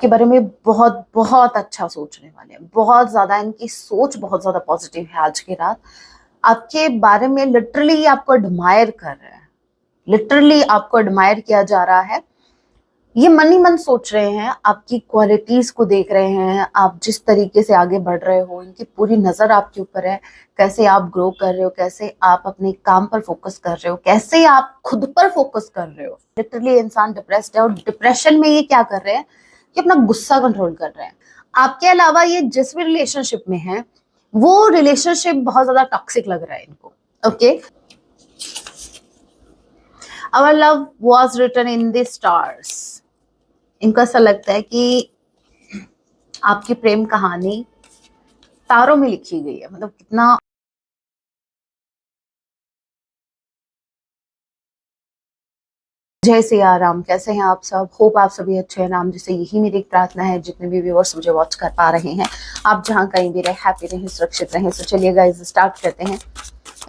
आपके बारे में बहुत बहुत अच्छा सोचने वाले हैं, बहुत ज्यादा इनकी सोच बहुत ज्यादा पॉजिटिव है। आज की रात आपके बारे में लिटरली आपको एडमायर कर रहे हैं, लिटरली आपको एडमायर किया जा रहा है। ये मन ही मन सोच रहे हैं, आपकी क्वालिटीज को देख रहे हैं, आप जिस तरीके से आगे बढ़ रहे हो, इनकी पूरी नजर आपके ऊपर है, कैसे आप ग्रो कर रहे हो, कैसे आप अपने काम पर फोकस कर रहे हो, कैसे आप खुद पर फोकस कर रहे हो। लिटरली इंसान डिप्रेस्ड है और डिप्रेशन में ये क्या कर रहे हैं कि अपना गुस्सा कंट्रोल कर रहे हैं। आपके अलावा ये जिस भी रिलेशनशिप में है वो रिलेशनशिप बहुत ज्यादा टॉक्सिक लग रहा है इनको। Okay, our love was written in the stars. इनको ऐसा लगता है कि आपकी प्रेम कहानी तारों में लिखी गई है। मतलब कितना जय सिया राम, कैसे हैं आप सब? होप आप सभी अच्छे हैं। राम जी से यही मेरी एक प्रार्थना है, जितने भी व्यूअर्स मुझे वॉच कर पा रहे हैं, आप जहां कहीं भी रहे हैप्पी रहें, सुरक्षित रहें। तो चलिए गाइस स्टार्ट करते हैं।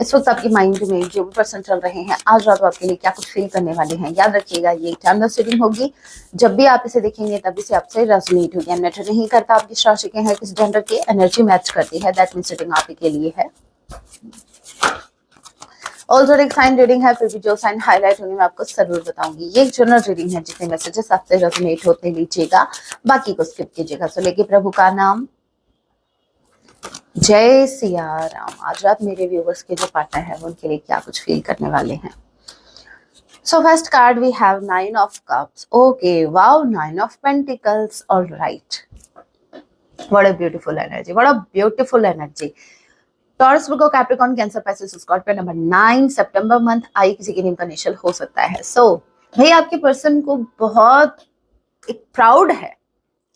इस वक्त आपकी माइंड में जो भी पर्सन चल रहे हैं, आज रात आपके लिए क्या कुछ फील करने वाले हैं, याद रखिएगा ये जनरल रीडिंग होगी। जब भी आप इसे देखेंगे तभी से आपसे रेजोनेट होगी। मैटर नहीं करता आप किस राशि के हैं, किस जेंडर के, एनर्जी मैच करती है, दैट मींस रीडिंग आप ही के लिए है। ऑल्सो एक साइन रीडिंग है, फिर भी जो साइन हाईलाइट होंगे मैं आपको जरूर बताऊंगी। ये एक जनरल रीडिंग है, जितने मैसेजेस आपसे रेजोनेट होते लीजिएगा, बाकी को स्किप कीजिएगा। सो लेके प्रभु का नाम, जय सिया राम। आज रात मेरे व्यूवर्स के जो पार्टनर है वो उनके लिए क्या कुछ फील करने वाले हैं। So first card we have 9 of cups. Okay, wow, 9 of pentacles. All right. What a beautiful energy. What a beautiful energy. Taurus, Virgo, Capricorn, Cancer, Pisces, Scorpio. Number 9 सितंबर मंथ। आई किसी के नेम का initial हो सकता है। सो भाई आपके पर्सन को बहुत एक प्राउड है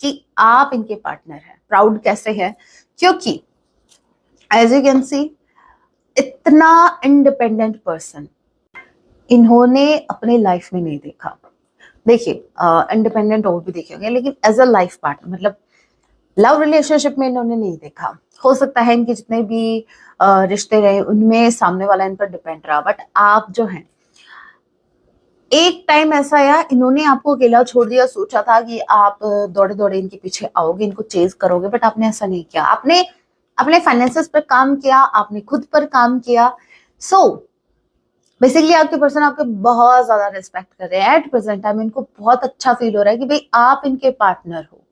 कि आप इनके पार्टनर हैं। प्राउड कैसे है? क्योंकि एज यू कैन सी इतना इंडिपेंडेंट पर्सन इन्होंने अपने लाइफ में नहीं देखा। देखिए इंडिपेंडेंट और भी देखे होंगे, लेकिन एज अ लाइफ पार्टनर, मतलब लव रिलेशनशिप में इन्होंने नहीं देखा। हो सकता है इनके जितने भी रिश्ते रहे उनमें सामने वाला इन पर डिपेंड रहा, बट आप जो हैं एक टाइम ऐसा आया इन्होंने आपको अकेला छोड़ दिया। सोचा था कि आप दौड़े दौड़े इनके पीछे आओगे, इनको चेज करोगे, बट आपने ऐसा नहीं किया। आपने अपने फाइनेंसेस पर काम किया, आपने खुद पर काम किया। सो बेसिकली आपके पर्सन आपके बहुत ज्यादा रिस्पेक्ट कर रहे हैं एट प्रेजेंट टाइम। इनको बहुत अच्छा फील हो रहा है कि भाई आप इनके पार्टनर हो।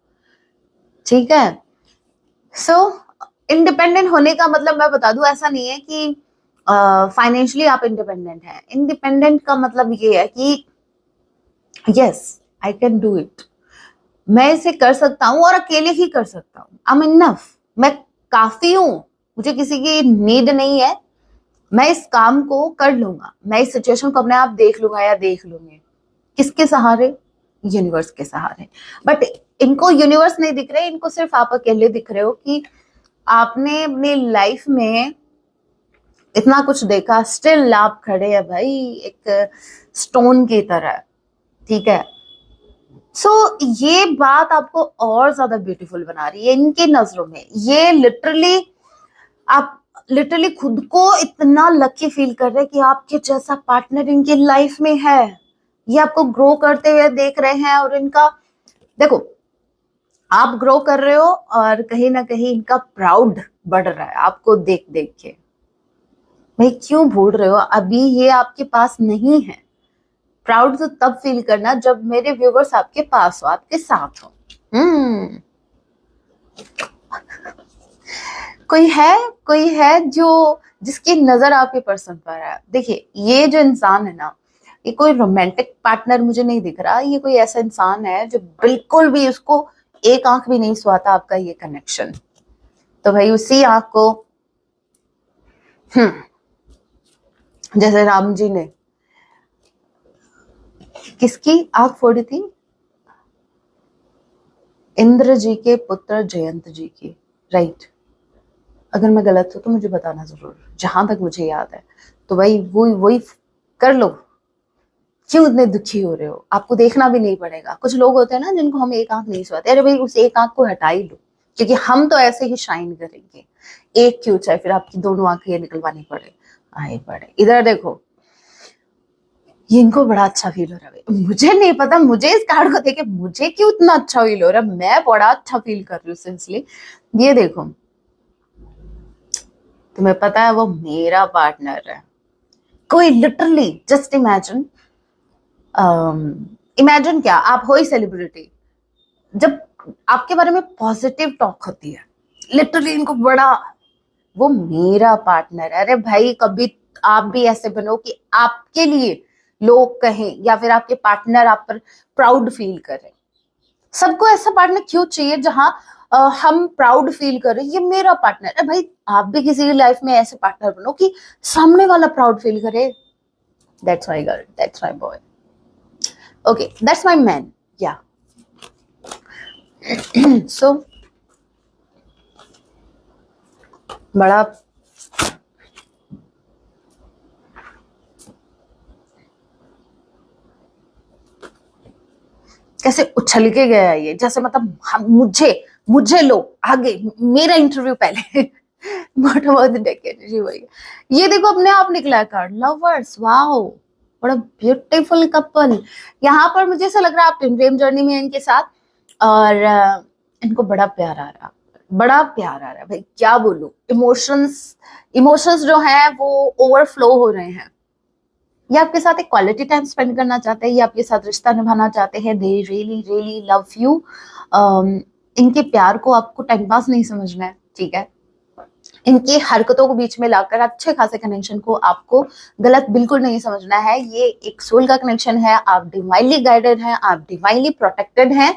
ठीक है, सो इंडिपेंडेंट होने का मतलब मैं बता दूं, ऐसा नहीं है कि फाइनेंशियली आप इंडिपेंडेंट हैं। इंडिपेंडेंट का मतलब ये है कि yes I can do it, मैं इसे कर सकता हूं और अकेले ही कर सकता हूं। आई एम इनफ, मैं काफी हूं, मुझे किसी की नीड नहीं है, मैं इस काम को कर लूंगा, मैं इस सिचुएशन को अपने आप देख लूंगा या देख लूंगी। किसके सहारे? यूनिवर्स के सहारे। बट इनको यूनिवर्स नहीं दिख रहे, इनको सिर्फ आप अकेले दिख रहे हो कि आपने अपनी लाइफ में इतना कुछ देखा, स्टिल आप खड़े हैं भाई एक स्टोन की तरह। ठीक है, सो ये बात आपको और ज्यादा ब्यूटीफुल बना रही है इनकी नजरों में। ये लिटरली आप लिटरली खुद को इतना लकी फील कर रहे हैं कि आपके जैसा पार्टनर इनकी लाइफ में है। ये आपको ग्रो करते हुए देख रहे हैं और इनका देखो आप ग्रो कर रहे हो और कहीं ना कहीं इनका प्राउड बढ़ रहा है आपको देख देख के। भाई क्यों भूल रहे हो, अभी ये आपके पास नहीं है। प्राउड तो तब फील करना जब मेरे व्यूवर्स आपके पास हो, आपके साथ हो। कोई है जो जिसकी नजर आपके पर्सन पर है। देखिए ये जो इंसान है ना, ये कोई रोमांटिक पार्टनर मुझे नहीं दिख रहा। ये कोई ऐसा इंसान है जो बिल्कुल भी उसको एक आंख भी नहीं सुहाता आपका ये कनेक्शन। तो भाई उसी आंख को जैसे राम जी ने किसकी आंख फोड़ी थी? इंद्र जी के पुत्र जयंत जी की, राइट। अगर मैं गलत हूं तो मुझे बताना जरूर, जहां तक मुझे याद है। तो भाई वही कर लो। क्यों इतने दुखी हो रहे हो? आपको देखना भी नहीं पड़ेगा। कुछ लोग होते हैं ना जिनको हम एक आंख नहीं सुहाते, अरे भाई उस एक आंख को हटा ही लो, क्योंकि हम तो ऐसे ही शाइन करेंगे। एक क्यों, चाहे फिर आपकी दोनों आंखें निकलवानी पड़े, आए पड़े। इधर देखो, ये इनको बड़ा अच्छा फील हो रहा है। मुझे नहीं पता, मुझे इस कार्ड को देखे मुझे क्यों इतना अच्छा फील हो रहा है, मैं बड़ा अच्छा फील कर रही हूँ सिंसली। ये देखो, तुम्हें पता है वो मेरा पार्टनर है। कोई लिटरली जस्ट इमेजिन, इमेजिन क्या, आप हो ही सेलिब्रिटी, जब आपके बारे में पॉजिटिव टॉक होती है, लिटरली इनको बड़ा, वो मेरा पार्टनर है। अरे भाई, कभी आप भी ऐसे बनो कि आपके लिए लोग कहें या फिर आपके पार्टनर आप पर प्राउड फील करें। सबको ऐसा पार्टनर क्यों चाहिए जहां हम प्राउड फील करें, ये मेरा पार्टनर है। भाई आप भी किसी की लाइफ में ऐसे पार्टनर बनो कि सामने वाला प्राउड फील करे। That's my girl, that's my boy, okay, that's my man, या सो बड़ा कैसे उछल के गया ये, जैसे मतलब मुझे मुझे लो आगे, मेरा इंटरव्यू पहले। What about the deck energy वही। ये देखो अपने आप निकला है कार्ड लवर्स, वाओ, बड़ा ब्यूटीफुल कपल। यहाँ पर मुझे ऐसा लग रहा है आप प्रेम जर्नी में हैं इनके साथ, और इनको बड़ा प्यार आ रहा है, बड़ा प्यार आ रहा है। भाई क्या बोलूं, इमोशंस इमोशंस जो है वो ओवरफ्लो हो रहे हैं। ये आपके साथ एक क्वालिटी टाइम स्पेंड करना चाहते हैं, ये आपके साथ रिश्ता निभाना चाहते हैं। They really really love you. इनके प्यार को आपको टाइम पास नहीं समझना है, ठीक है। इनकी हरकतों को बीच में लाकर अच्छे खासे कनेक्शन को आपको गलत बिल्कुल नहीं समझना है। ये एक सोल का कनेक्शन है, आप डिवाइनली गाइडेड हैं, आप डिवाइनली प्रोटेक्टेड हैं।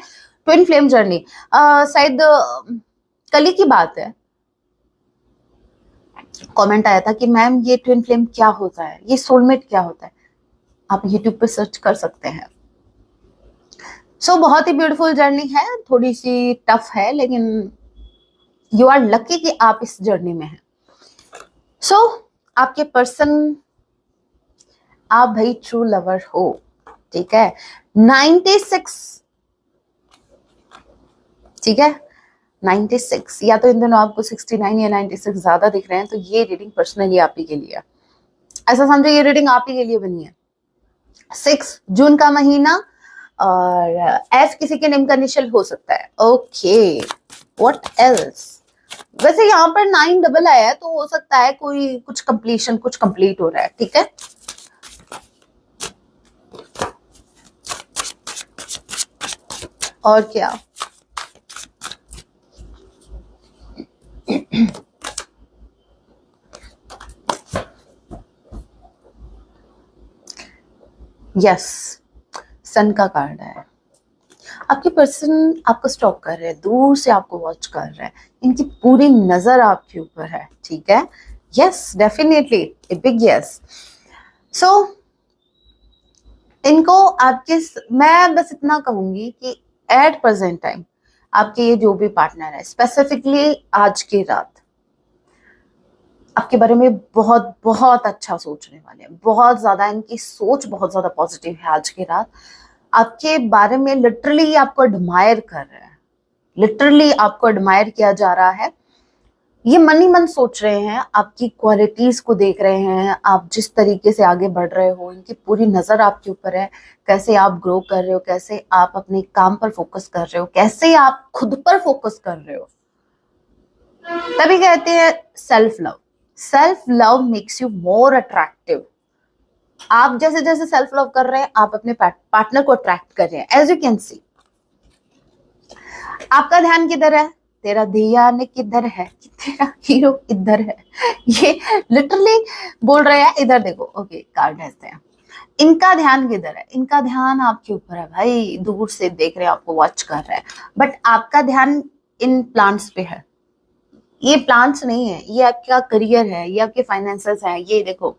ट्विन फ्लेम जर्नी, शायद कल ही की बात है, कमेंट आया था कि मैम ये ट्विन फ्लेम क्या होता है, ये सोलमेट क्या होता है। आप यूट्यूब पे सर्च कर सकते हैं। सो बहुत ही ब्यूटीफुल जर्नी है, थोड़ी सी टफ है, लेकिन यू आर लकी कि आप इस जर्नी में हैं। सो आपके पर्सन, आप भाई ट्रू लवर हो, ठीक है। 96, ठीक है, 96, या तो इन दोनों आपको 69 या 96 ज्यादा दिख रहे हैं, तो ये रीडिंग पर्सनली आप ही के लिए है। ऐसा समझो ये रीडिंग आप ही के लिए बनी है। 6 जून का महीना, और एफ किसी के नेम का इनिशियल हो सकता है। Okay, what else. वैसे यहाँ पर 9 डबल आया है, तो हो सकता है कोई कुछ कंप्लीशन, कुछ कंप्लीट हो रहा है, ठीक है। और क्या, यस, सन का कार्ड है। आपके पर्सन आपको स्टॉक कर रहे हैं, दूर से आपको वॉच कर रहे हैं, इनकी पूरी नजर आपके ऊपर है, ठीक है। Yes, definitely a big yes. So इनको आपके, मैं बस इतना कहूंगी कि एट प्रेजेंट टाइम आपके ये जो भी पार्टनर है, स्पेसिफिकली आज की रात आपके बारे में बहुत बहुत अच्छा सोचने वाले हैं। बहुत ज्यादा इनकी सोच बहुत ज्यादा पॉजिटिव है आज की रात। आपके बारे में लिटरली आपको एडमायर कर रहे हैं, लिटरली आपको एडमायर किया जा रहा है। ये मन ही मन सोच रहे हैं, आपकी क्वालिटीज को देख रहे हैं, आप जिस तरीके से आगे बढ़ रहे हो, इनकी पूरी नजर आपके ऊपर है। कैसे आप ग्रो कर रहे हो, कैसे आप अपने काम पर फोकस कर रहे हो, कैसे आप खुद पर फोकस कर रहे हो। तभी कहते हैं self love, self love makes you more attractive. आप जैसे जैसे सेल्फ लव कर रहे हैं, आप अपने पार्टनर को अट्रैक्ट कर रहे हैं, एज यू कैन सी। आपका ध्यान किधर है, तेरा ध्यान किधर है, तेरा हीरो किधर है, ये लिटरली बोल रहे हैं। इधर देखो, ओके, कार्ड ऐसे हैं। इनका ध्यान किधर है, इनका ध्यान आपके ऊपर है भाई, दूर से देख रहे हैं, आपको वॉच कर रहे हैं, बट आपका ध्यान इन प्लांट्स पे है। ये प्लांट्स नहीं है, ये आपका करियर है, ये आपके फाइनेंसेस हैं। ये देखो,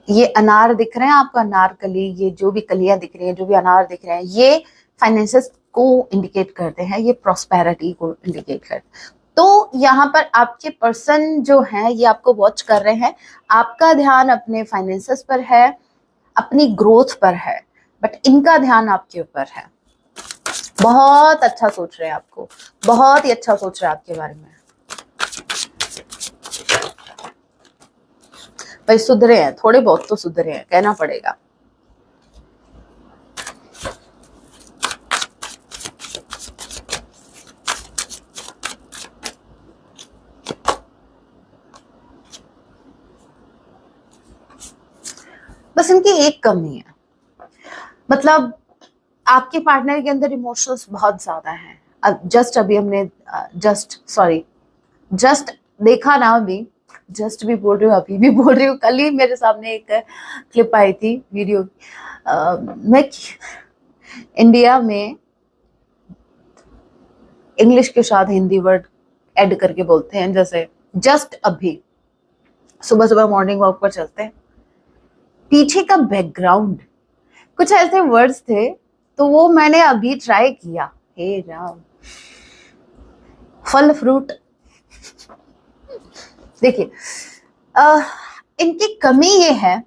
ये अनार दिख रहे हैं आपको, अनार कली, ये जो भी कलियां दिख रही हैं, जो भी अनार दिख रहे हैं, ये फाइनेंसेस को इंडिकेट करते हैं, ये प्रॉस्पेरिटी को इंडिकेट करते हैं। तो यहाँ पर आपके पर्सन जो है ये आपको वॉच कर रहे हैं। आपका ध्यान अपने फाइनेंसेस पर है, अपनी ग्रोथ पर है, बट इनका ध्यान आपके ऊपर है। बहुत अच्छा सोच रहे हैं आपको, बहुत ही अच्छा सोच रहे हैं आपके बारे में। भाई सुधरे हैं, थोड़े बहुत तो सुधरे हैं, कहना पड़ेगा। बस इनकी एक कमी है, मतलब आपके पार्टनर के अंदर इमोशंस बहुत ज्यादा हैं। अब जस्ट अभी हमने जस्ट देखा ना, अभी जस्ट भी बोल रही हूँ, अभी भी बोल रही हूँ, कल ही मेरे सामने एक क्लिप आई थी वीडियो। मैं इंडिया में इंग्लिश के साथ हिंदी वर्ड ऐड करके बोलते हैं, जैसे जस्ट अभी सुबह सुबह मॉर्निंग वॉक पर चलते हैं, पीछे का बैकग्राउंड कुछ ऐसे वर्ड्स थे, तो वो मैंने अभी ट्राई किया। हे राम, फल फ्रूट। देखिए, इनकी कमी ये है,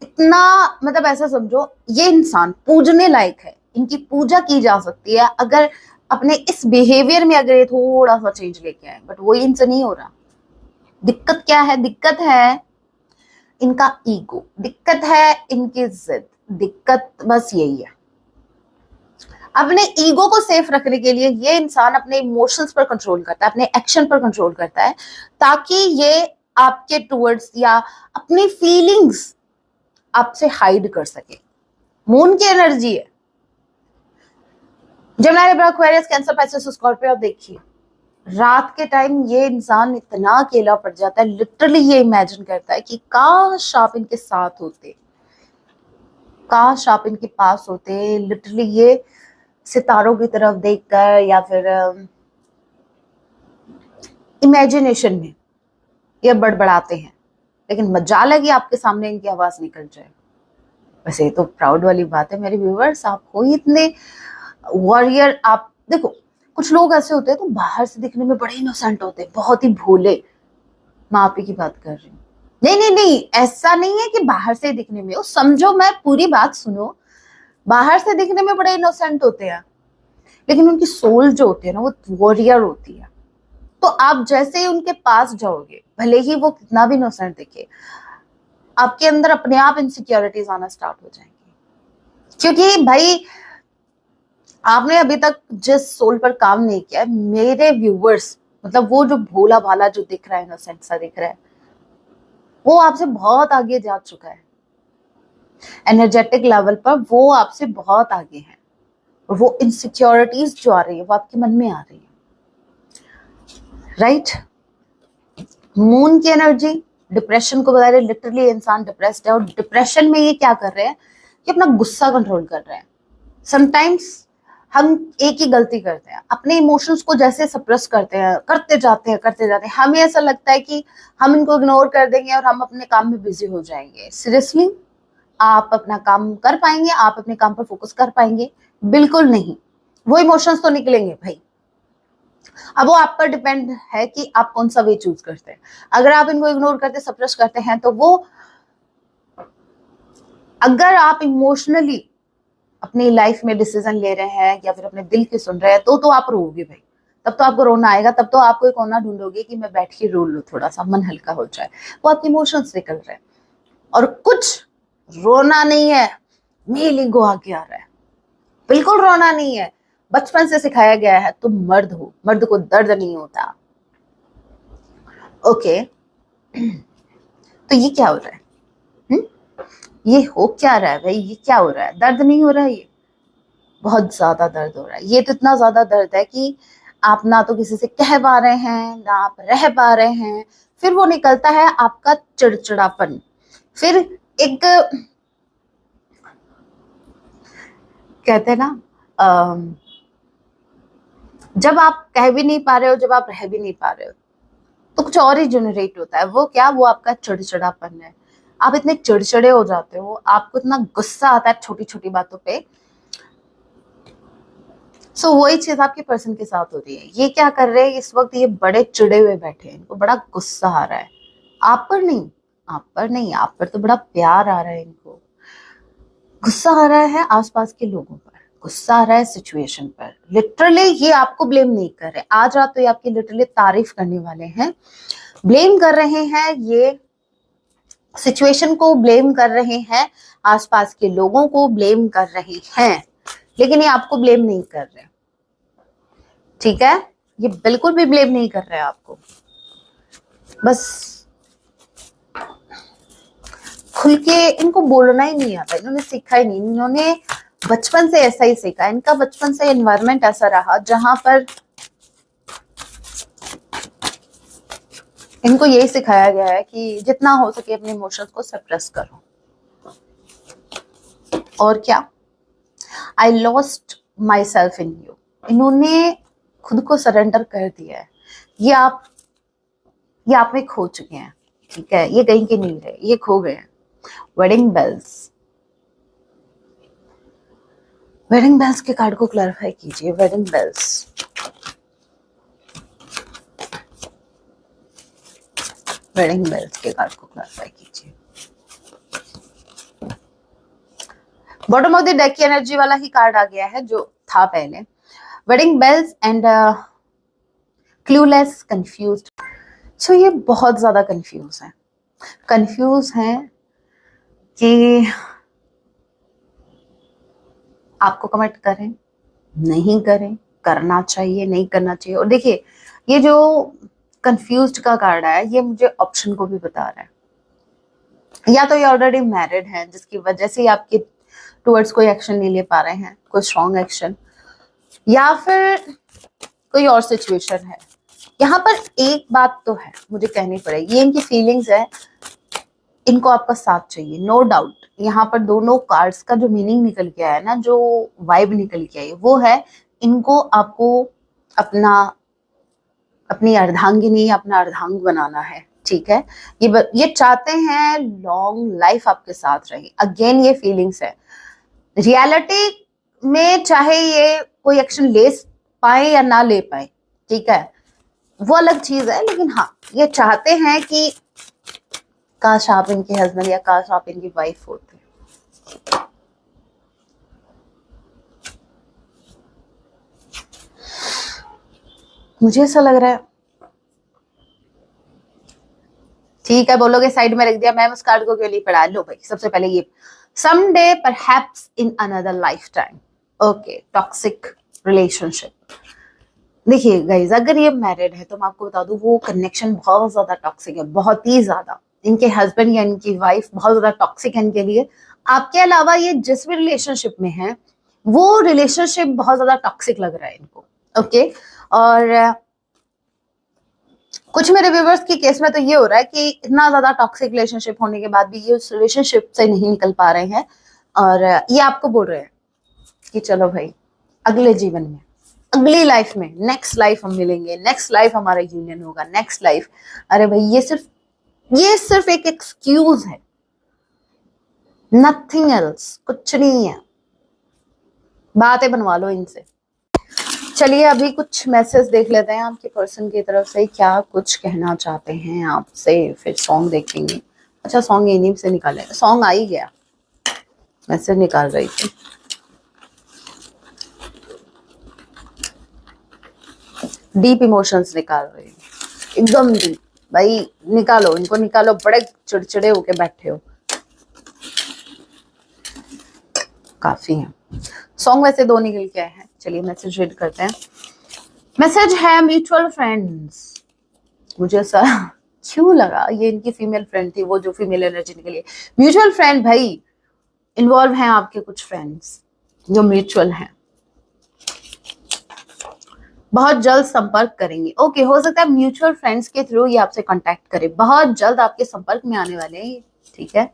इतना मतलब ऐसा समझो, ये इंसान पूजने लायक है, इनकी पूजा की जा सकती है अगर अपने इस बिहेवियर में अगर ये थोड़ा सा चेंज लेके आए, बट वो इनसे नहीं हो रहा। दिक्कत क्या है? दिक्कत है इनका ईगो, दिक्कत है इनकी जिद, दिक्कत बस यही है। अपने ईगो को सेफ रखने के लिए ये इंसान अपने इमोशंस पर कंट्रोल करता है, अपने एक्शन पर कंट्रोल करता है, ताकि ये आपके टुवर्ड्स या अपनी फीलिंग्स आपसे हाइड कर सके। मून की एनर्जी है, Gemini, Libra, Aquarius, cancer, Pisces, Scorpio. आप देखिए, रात के टाइम ये इंसान इतना अकेला पड़ जाता है, लिटरली ये इमेजिन करता है कि काश आप इनके साथ होते, काश आप इनके पास होते। लिटरली ये सितारों की तरफ देखकर या फिर इमेजिनेशन में ये बड़बड़ाते हैं, लेकिन मजाल है कि आपके सामने इनकी आवाज निकल जाए। वैसे ये तो प्राउड वाली बात है मेरे व्यूअर्स, आप हो इतने वॉरियर। आप देखो, कुछ लोग ऐसे होते हैं तो बाहर से दिखने में बड़े इनोसेंट होते हैं, बहुत ही भोले। मैं आप ही की बात कर रही हूँ। नहीं नहीं नहीं, ऐसा नहीं है कि बाहर से दिखने में हो, समझो, मैं पूरी बात सुनो। बाहर से दिखने में बड़े इनोसेंट होते हैं, लेकिन उनकी सोल जो होती है ना, वो वॉरियर होती है। तो आप जैसे ही उनके पास जाओगे, भले ही वो कितना भी इनोसेंट दिखे, आपके अंदर अपने आप इनसिक्योरिटीज आना स्टार्ट हो जाएंगी। क्योंकि भाई, आपने अभी तक जिस सोल पर काम नहीं किया है, मेरे व्यूवर्स, मतलब वो जो भोला भाला जो दिख रहा है, इनोसेंट सा दिख रहा है, वो आपसे बहुत आगे जा चुका है। एनर्जेटिक लेवल पर वो आपसे बहुत आगे है, और वो इनसिक्योरिटीज जो आ रही है वो आपके मन में आ रही है, राइट? मून की एनर्जी डिप्रेशन को बता रहे, लिटरली इंसान डिप्रेस्ड है, और डिप्रेशन में ये क्या कर रहे हैं कि अपना गुस्सा कंट्रोल कर रहे हैं। समटाइम्स हम एक ही गलती करते हैं, अपने इमोशंस को जैसे सप्रेस करते हैं, करते जाते हैं। हमें ऐसा लगता है कि हम इनको इग्नोर कर देंगे और हम अपने काम में बिजी हो जाएंगे। सीरियसली, आप अपना काम कर पाएंगे? आप अपने काम पर फोकस कर पाएंगे? बिल्कुल नहीं। वो इमोशंस तो निकलेंगे भाई। अब वो आप पर डिपेंड है कि आप कौन सा वे चूज करते हैं। अगर आप इनको इग्नोर करते, सप्रेस करते हैं, तो वो, अगर आप इमोशनली अपनी लाइफ में डिसीजन ले रहे हैं या फिर अपने दिल की सुन रहे हैं, तो आप रोओगे भाई। तब तो आपको रोना आएगा, तब तो आपको एक कोना ढूंढोगे कि मैं बैठ के रो लूं, थोड़ा सा मन हल्का हो जाए। वो आपके इमोशंस निकल रहे हैं, और कुछ रोना नहीं है, मेल ईगो आगे आ रहा है। बिल्कुल रोना नहीं है, बचपन से सिखाया गया है तुम मर्द हो, मर्द को दर्द नहीं होता। ओके, तो ये क्या हो रहा है? ये हो क्या रहा है भाई? ये क्या हो रहा है? दर्द नहीं हो रहा है? ये बहुत ज्यादा दर्द हो रहा है। ये तो इतना ज्यादा दर्द है कि आप ना तो किसी से कह पा रहे हैं, ना आप रह पा रहे हैं। फिर वो निकलता है आपका चिड़चिड़ापन। फिर एक, कहते हैं ना, जब आप कह भी नहीं पा रहे हो, जब आप रह भी नहीं पा रहे हो, तो कुछ और ही जनरेट होता है। वो क्या? वो आपका चिड़चिड़ापन है। आप इतने चिड़चिड़े हो जाते हो, आपको इतना गुस्सा आता है छोटी छोटी बातों पे। सो वही चीज आपके पर्सन के साथ हो रही है। ये क्या कर रहे हैं इस वक्त? ये बड़े चिड़े हुए बैठे हैं, इनको बड़ा गुस्सा आ रहा है। आप पर नहीं, आप पर नहीं, आप पर तो बड़ा प्यार आ रहा है। इनको गुस्सा आ रहा है आसपास के लोगों पर, गुस्सा आ रहा है सिचुएशन पर। लिटरली ये आपको ब्लेम नहीं कर रहे। आज रात तो ये आपकी लिटरली तारीफ करने वाले हैं। ब्लेम कर रहे हैं ये सिचुएशन को ब्लेम कर रहे हैं, आसपास के लोगों को ब्लेम कर रहे हैं, लेकिन ये आपको ब्लेम नहीं कर रहे, ठीक है? ये बिल्कुल भी ब्लेम नहीं कर रहे हैं आपको, बस खुल के इनको बोलना ही नहीं आता, इन्होंने सीखा ही नहीं, इन्होंने बचपन से ऐसा ही सीखा, इनका बचपन से एनवायरनमेंट ऐसा रहा जहां पर इनको यही सिखाया गया है कि जितना हो सके अपने इमोशंस को सप्रेस करो। और क्या, I lost my self in you, इन्होंने खुद को सरेंडर कर दिया है, ये आप में खो चुके हैं, ठीक है? ये कहीं के नहीं रहे, ये खो गए हैं। वेडिंग बेल्स, वेडिंग बेल्स के कार्ड को क्लैरिफाई कीजिए। वेडिंग बेल्स, वेडिंग बेल्स के कार्ड को क्लैरिफाई कीजिए। बॉटम ऑफ द डेक की एनर्जी वाला ही कार्ड आ गया है जो था पहले। Wedding bells and clueless, confused. So ये बहुत ज्यादा कंफ्यूज है कि आपको कमिट करें, नहीं करें, करना चाहिए, नहीं करना चाहिए। और देखिए, ये जो कंफ्यूज्ड का कार्ड आया, ये मुझे ऑप्शन को भी बता रहा है। या तो ये ऑलरेडी मैरिड है जिसकी वजह से आपके टुवर्ड्स कोई एक्शन नहीं ले पा रहे हैं, कोई स्ट्रॉन्ग एक्शन, या फिर कोई और सिचुएशन है। यहाँ पर एक बात तो है, मुझे कहनी पड़ेगी, ये इनकी फीलिंग्स है, इनको आपका साथ चाहिए, नो डाउट। यहाँ पर दोनों कार्ड्स का जो मीनिंग निकल के आया ना, जो वाइब निकल के आई, वो है इनको आपको अपनी अर्धांगिनी, अपना अर्धांग बनाना है, ठीक है? ये चाहते हैं लॉन्ग लाइफ आपके साथ रहे। अगेन ये फीलिंग्स है, रियलिटी में चाहे ये कोई एक्शन ले पाए या ना ले पाए, ठीक है, वो अलग चीज है, लेकिन हाँ, ये चाहते हैं कि काश आप इनके हस्बैंड या काश आप इनकी वाइफ होते। मुझे ऐसा लग रहा है, ठीक है, बोलोगे साइड में रख दिया, मैं उस कार्ड को क्यों नहीं पढ़ा? लो भाई, सबसे पहले ये someday perhaps in another lifetime, okay, toxic relationship. देखिए गाइज, अगर ये मैरिड है तो मैं आपको बता दूं, वो कनेक्शन बहुत ज्यादा टॉक्सिक है, बहुत ही ज्यादा। इनके हस्बैंड या इनकी वाइफ बहुत ज्यादा टॉक्सिक है इनके लिए। आपके अलावा ये जिस भी रिलेशनशिप में है, वो रिलेशनशिप बहुत ज्यादा टॉक्सिक लग रहा है इनको, ओके? और कुछ मेरे व्यूवर्स के केस में तो ये हो रहा है कि इतना ज्यादा टॉक्सिक रिलेशनशिप होने के बाद भी ये उस रिलेशनशिप से नहीं निकल पा रहे हैं, और ये आपको बोल रहे हैं कि चलो भाई, अगले जीवन में, अगली लाइफ में, नेक्स्ट लाइफ हम मिलेंगे, नेक्स्ट लाइफ हमारा यूनियन होगा, नेक्स्ट लाइफ। अरे भाई, ये सिर्फ एक एक्सक्यूज है, नथिंग एल्स, कुछ नहीं है। बातें बनवा लो इनसे। चलिए अभी कुछ मैसेज देख लेते हैं आपके पर्सन की तरफ से, क्या कुछ कहना चाहते हैं आपसे, फिर सॉन्ग देखेंगे। अच्छा, सॉन्ग इन्हीं से निकालेंगे, सॉन्ग आ ही गया, मैसेज निकाल रही थी। डीप इमोशंस निकाल रही है, एकदम डीप। भाई निकालो, इनको निकालो, बड़े चिड़चिड़े होके बैठे हो। काफी है, सॉन्ग वैसे दो निकल के आए हैं। चलिए मैसेज रीड करते हैं। मैसेज है म्यूचुअल फ्रेंड्स। मुझे ऐसा क्यों लगा ये इनकी फीमेल फ्रेंड थी, वो जो फीमेल एनर्जी निकली। म्यूचुअल फ्रेंड, भाई इन्वॉल्व हैं आपके कुछ फ्रेंड्स जो म्यूचुअल हैं, बहुत जल्द संपर्क करेंगे। ओके, हो सकता है म्यूचुअल फ्रेंड्स के थ्रू ये आपसे कांटेक्ट करे, बहुत जल्द आपके संपर्क में आने वाले हैं, ठीक है?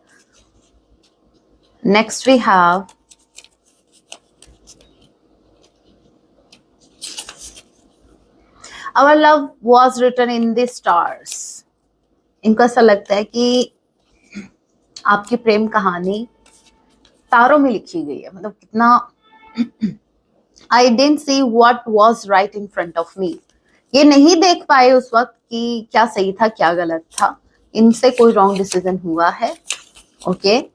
Next we have Our love was written in the stars. इनको ऐसा लगता है कि आपकी प्रेम कहानी तारों में लिखी गई है। मतलब कितना I didn't see what was right in front of me. ये नहीं देख पाए उस वक्त कि क्या सही था क्या गलत था। इनसे कोई रॉन्ग डिसीजन हुआ है, ओके?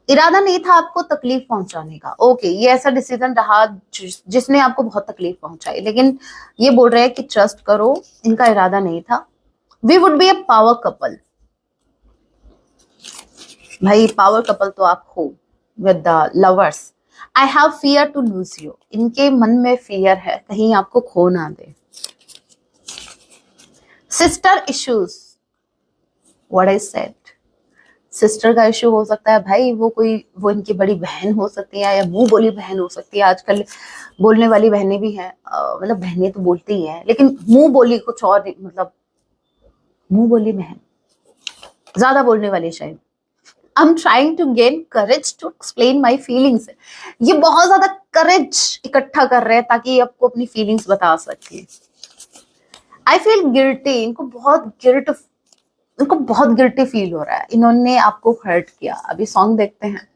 इरादा नहीं था आपको तकलीफ पहुंचाने का, ओके? ये ऐसा डिसीजन रहा जिसने आपको बहुत तकलीफ पहुंचाई, लेकिन ये बोल रहे हैं कि ट्रस्ट करो, इनका इरादा नहीं था। We would be a power couple. भाई पावर कपल तो आप हो with the lovers. I have fear to lose you, इनके मन में फियर है कहीं आपको खो ना दे। Sister issues, what I said, sister का इशू हो सकता है भाई, वो इनकी बड़ी बहन हो सकती है या मुंह बोली बहन हो सकती है। आजकल बोलने वाली बहनें भी हैं, मतलब बहनें तो बोलती ही हैं लेकिन मुंह बोली कुछ और, मतलब मुंह बोली बहन ज्यादा बोलने वाली शायद। I am trying to gain courage to explain my feelings. ये बहुत ज्यादा करेज इकट्ठा कर रहे हैं ताकि आपको अपनी फीलिंग्स बता सके। आई फील गिल्टी, इनको बहुत गिल्टी फील हो रहा है, इन्होंने आपको हर्ट किया। अभी सॉन्ग देखते हैं,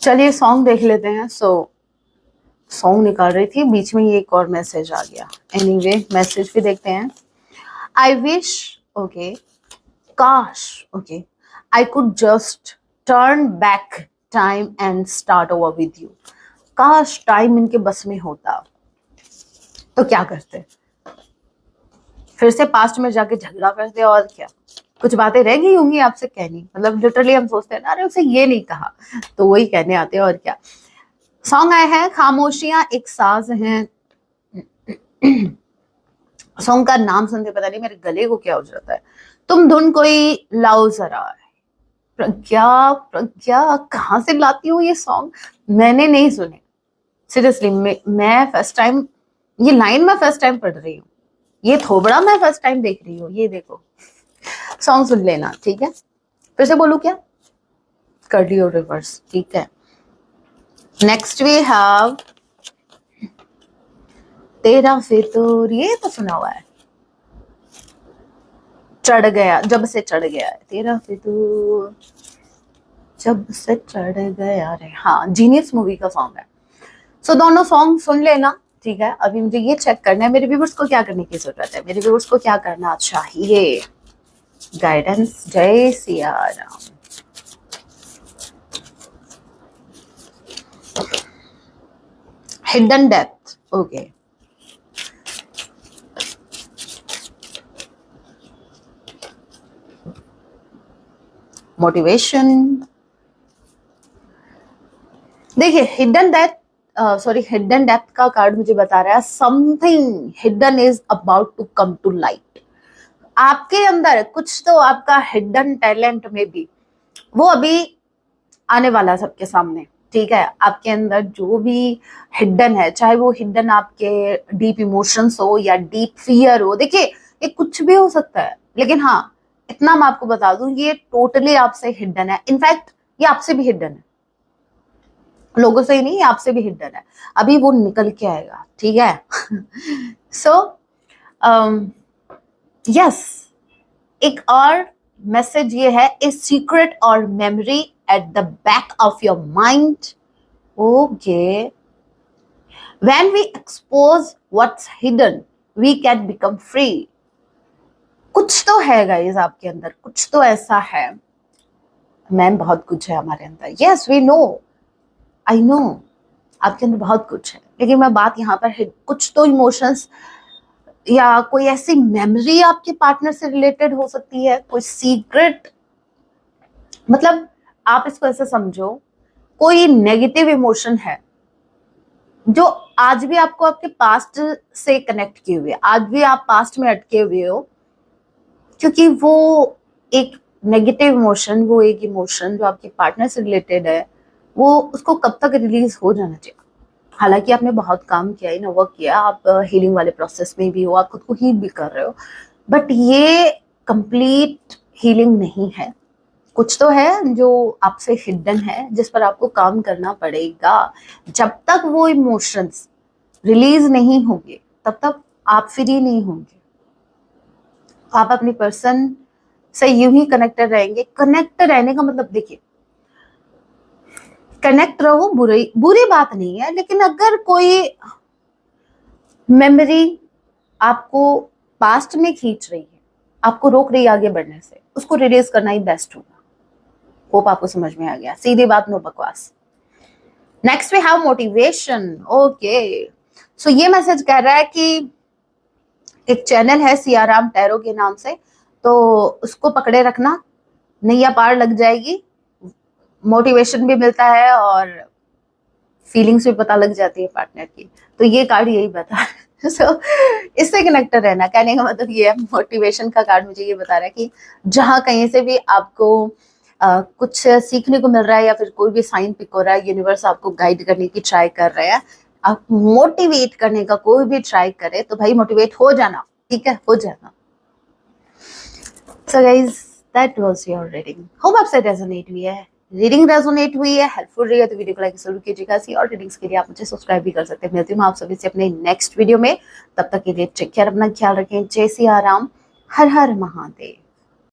चलिए सॉन्ग देख लेते हैं। सॉन्ग निकाल रही थी बीच में, ये एक और मैसेज आ गया। एनीवे मैसेज भी देखते हैं। आई विश, ओके, काश, okay, I could just turn back time and start over with you. काश टाइम इनके बस में होता तो क्या करते, फिर से पास्ट में जाके झगड़ा करते और क्या, कुछ बातें रह गई होंगी आपसे कहनी, मतलब लिटरली हम सोचते हैं ना अरे उसे ये नहीं कहा, तो वही कहने आते हैं और क्या। सॉन्ग आए हैं खामोशियां एक साज हैं। सॉन्ग का नाम सुनते पता नहीं मेरे गले को क्या हो जाता है। तुम धुन कोई लाओ जरा। प्रज्ञा, प्रज्ञा कहाँ से लाती हूँ ये सॉन्ग, मैंने नहीं सुने सीरियसली। मैं फर्स्ट टाइम, ये लाइन मैं फर्स्ट टाइम पढ़ रही हूँ, ये थोबड़ा मैं फर्स्ट टाइम देख रही हूँ। ये देखो सॉन्ग सुन लेना, ठीक है। फिर से बोलूं क्या, कर लियो रिवर्स, ठीक है। नेक्स्ट वी हैव तेरा फितूर, ये तो सुना हुआ है। चढ़ गया, जब से चढ़ गया है, तेरा फितूर जब से चढ़ गया रे, हाँ जीनियस मूवी का सॉन्ग है। सो दोनों सॉन्ग सुन लेना, ठीक है। अभी मुझे ये चेक करना है मेरे व्यूअर्स को क्या करने की जरूरत है, मेरे व्यूअर्स को क्या करना चाहिए। गाइडेंस, जय Siya Ram. Hidden depth, okay, motivation. देखिए hidden depth, sorry hidden depth का कार्ड मुझे बता रहा है something hidden is about to come to light. आपके अंदर कुछ तो आपका हिडन टैलेंट में भी वो अभी आने वाला है सबके सामने, ठीक है। आपके अंदर जो भी हिडन है, चाहे वो हिडन आपके डीप इमोशंस हो या डीप फियर हो, देखिए ये कुछ भी हो सकता है, लेकिन हाँ इतना मैं आपको बता दूं ये टोटली आपसे हिडन है। इनफैक्ट ये आपसे भी हिडन है, लोगों से ही नहीं, आपसे भी हिडन है, अभी वो निकल के आएगा, ठीक है। सो यस, एक और मैसेज ये है, ए सीक्रेट और memory at the back of your mind, okay, when we expose what's hidden we can become free. कुछ तो है गाइस आपके अंदर, कुछ तो ऐसा है, मैम बहुत कुछ है हमारे अंदर, yes we know, I know आपके अंदर बहुत कुछ है, लेकिन मैं बात यहाँ पर है कुछ तो इमोशंस या कोई ऐसी मेमोरी आपके पार्टनर से रिलेटेड हो सकती है, कोई सीक्रेट, मतलब आप इसको ऐसे समझो कोई नेगेटिव इमोशन है जो आज भी आपको आपके पास्ट से कनेक्ट किए हुए, आज भी आप पास्ट में अटके हुए हो, क्योंकि वो एक नेगेटिव इमोशन, वो एक इमोशन जो आपके पार्टनर से रिलेटेड है, वो उसको कब तक रिलीज हो जाना चाहिए। हालांकि आपने बहुत काम किया, इन वर्क किया, आप हीलिंग वाले प्रोसेस में भी हो, आप खुद को हील भी कर रहे हो, बट ये कंप्लीट हीलिंग नहीं है। कुछ तो है जो आपसे हिडन है जिस पर आपको काम करना पड़ेगा। जब तक वो इमोशंस रिलीज नहीं होंगे तब तक आप फ्री नहीं होंगे। आप अपनी पर्सन से यूं ही कनेक्टेड रहेंगे। कनेक्ट रहने का मतलब देखिए, कनेक्ट रहो, बुरी बात नहीं है, लेकिन अगर कोई मेमोरी आपको पास्ट में खींच रही है, आपको रोक रही है आगे बढ़ने से, उसको रिलीज करना ही बेस्ट होगा। होप आपको समझ में आ गया, सीधी बात, नो बकवास। Next we have motivation, okay. So ये मैसेज कह रहा है कि एक चैनल है सियाराम टैरो के नाम से, तो उसको पकड़े रखना, नैया पार लग जाएगी, मोटिवेशन भी मिलता है और फीलिंग्स भी पता लग जाती है पार्टनर की। तो ये कार्ड यही बता रहा है। सो इससे कनेक्टेड रहना, कहने का मतलब ये है, मोटिवेशन का कार्ड मुझे ये बता रहा है कि जहां कहीं से भी आपको कुछ सीखने को मिल रहा है या फिर कोई भी साइन पिक हो रहा है, यूनिवर्स आपको गाइड करने की ट्राई कर रहा है, आप मोटिवेट करने का कोई भी ट्राई करे तो भाई मोटिवेट हो जाना, ठीक है, हो जाना। So guys that was your reading, hope आपसे रेजोनेट हुई है। रीडिंग रेजोनेट हुई है, हेल्पफुल रही है तो वीडियो को लाइक जरूर कीजिएगा। ऐसी और रीडिंग्स के लिए आप मुझे सब्सक्राइब भी कर सकते हैं। मिलती हूँ आप सभी से अपने नेक्स्ट वीडियो में, तब तक के लिए टेक केयर, अपना ख्याल रखें। जय सिया राम, हर हर महादेव।